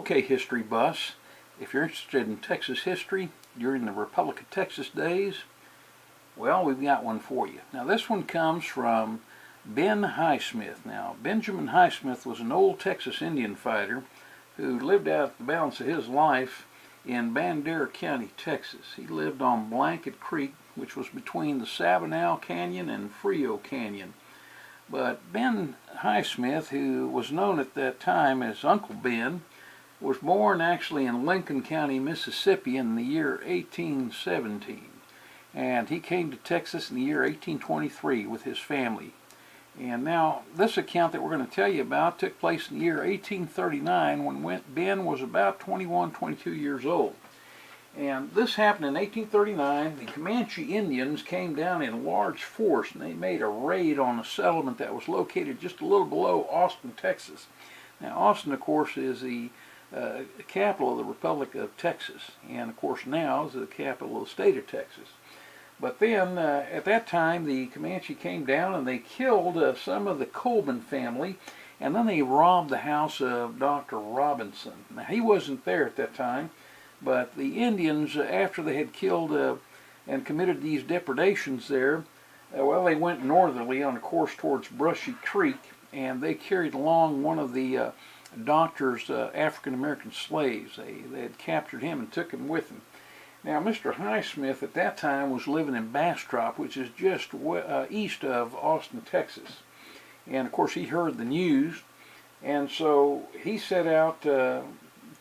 Okay, history buffs, if you're interested in Texas history during the Republic of Texas days, well, we've got one for you. Now, this one comes from Ben Highsmith. Now, Benjamin Highsmith was an old Texas Indian fighter who lived out the balance of his life in Bandera County, Texas. He lived on Blanket Creek, which was between the Sabinal Canyon and Frio Canyon. But Ben Highsmith, who was known at that time as Uncle Ben, was born actually in Lincoln County, Mississippi in the year 1817. And he came to Texas in the year 1823 with his family. And now, this account that we're going to tell you about took place in the year 1839 when Ben was about 21, 22 years old. And this happened in 1839. The Comanche Indians came down in large force and they made a raid on a settlement that was located just a little below Austin, Texas. Now, Austin, of course, is the capital of the Republic of Texas, and of course now is the capital of the state of Texas. But then, at that time, the Comanche came down and they killed some of the Colburn family, and then they robbed the house of Dr. Robinson. Now, he wasn't there at that time, but the Indians, after they had killed and committed these depredations there, well, they went northerly on a course towards Brushy Creek, and they carried along one of the doctor's African-American slaves. They had captured him and took him with them. Now, Mr. Highsmith at that time was living in Bastrop, which is just east of Austin, Texas. And of course, he heard the news, and so he set out to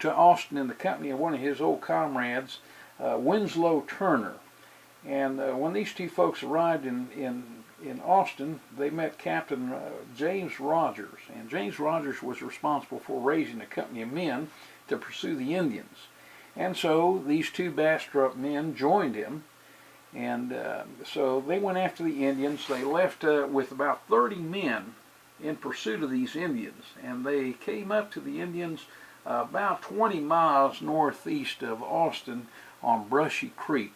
Austin in the company of one of his old comrades, Winslow Turner. And when these two folks arrived in Austin, they met Captain James Rogers, and James Rogers was responsible for raising a company of men to pursue the Indians. And so these two Bastrop men joined him, and so they went after the Indians. They left with about 30 men in pursuit of these Indians, and they came up to the Indians about 20 miles northeast of Austin on Brushy Creek,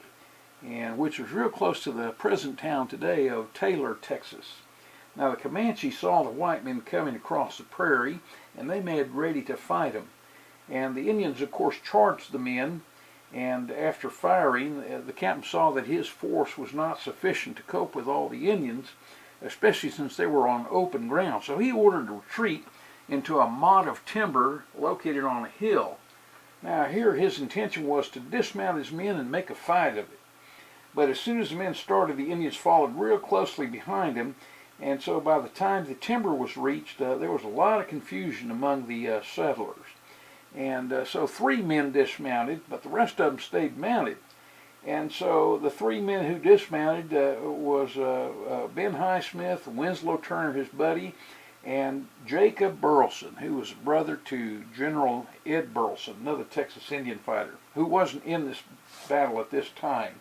and which was real close to the present town today of Taylor, Texas. Now, the Comanche saw the white men coming across the prairie, and they made ready to fight them. And the Indians, of course, charged the men, and after firing, the captain saw that his force was not sufficient to cope with all the Indians, especially since they were on open ground. So he ordered a retreat into a motte of timber located on a hill. Now, here his intention was to dismount his men and make a fight of it. But as soon as the men started, the Indians followed real closely behind him, and so by the time the timber was reached, there was a lot of confusion among the settlers. And so 3 men dismounted, but the rest of them stayed mounted. And so the 3 men who dismounted was Ben Highsmith, Winslow Turner, his buddy, and Jacob Burleson, who was brother to General Ed Burleson, another Texas Indian fighter, who wasn't in this battle at this time.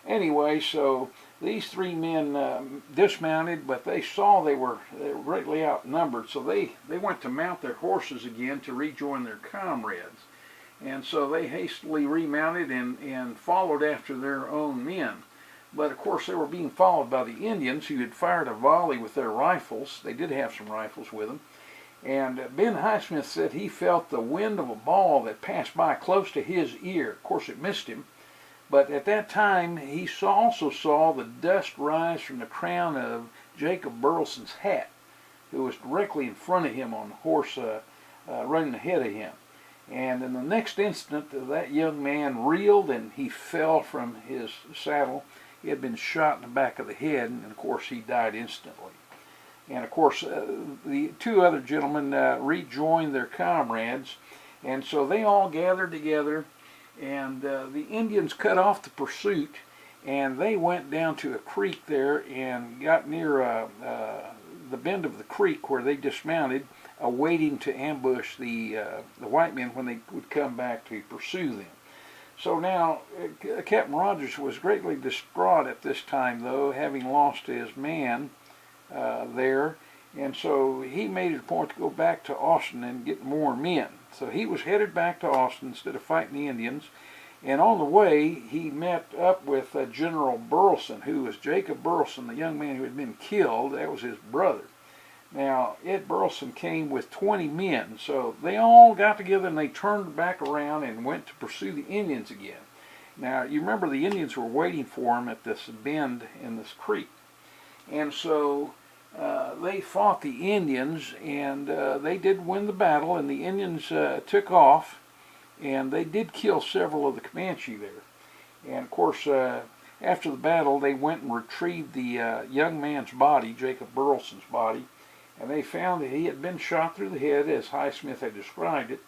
Anyway, so these 3 men dismounted, but they saw they were greatly outnumbered, so they went to mount their horses again to rejoin their comrades. And so they hastily remounted and followed after their own men. But of course, they were being followed by the Indians, who had fired a volley with their rifles. They did have some rifles with them. And Ben Highsmith said he felt the wind of a ball that passed by close to his ear. Of course, it missed him. But at that time, he also saw the dust rise from the crown of Jacob Burleson's hat, who was directly in front of him on the horse running ahead of him. And in the next instant, that young man reeled and he fell from his saddle. He had been shot in the back of the head, and of course, he died instantly. And of course, the 2 other gentlemen rejoined their comrades, and so they all gathered together. And the Indians cut off the pursuit, and they went down to a creek there and got near the bend of the creek where they dismounted, awaiting to ambush the white men when they would come back to pursue them. So now, Captain Rogers was greatly distraught at this time, though, having lost his man there, and so he made it a point to go back to Austin and get more men. So he was headed back to Austin instead of fighting the Indians. And on the way, he met up with General Burleson, who was Jacob Burleson, the young man who had been killed. That was his brother. Now, Ed Burleson came with 20 men, so they all got together and they turned back around and went to pursue the Indians again. Now, you remember the Indians were waiting for them at this bend in this creek. And so they fought the Indians, and they did win the battle, and the Indians took off, and they did kill several of the Comanche there. And of course, after the battle, they went and retrieved the young man's body, Jacob Burleson's body, and they found that he had been shot through the head, as Highsmith had described it.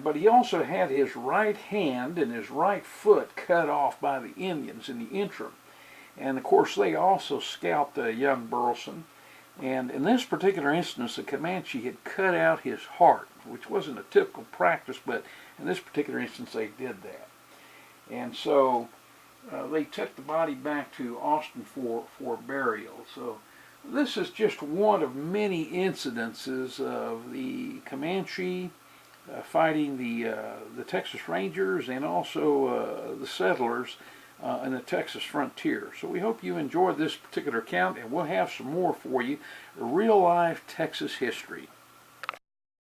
But he also had his right hand and his right foot cut off by the Indians in the interim. And of course, they also scalped young Burleson. And in this particular instance, the Comanche had cut out his heart, which wasn't a typical practice, but in this particular instance, they did that. And so they took the body back to Austin for burial. So this is just one of many incidences of the Comanche fighting the Texas Rangers and also the settlers in the Texas frontier. So we hope you enjoyed this particular account, and we'll have some more for you, real life Texas history.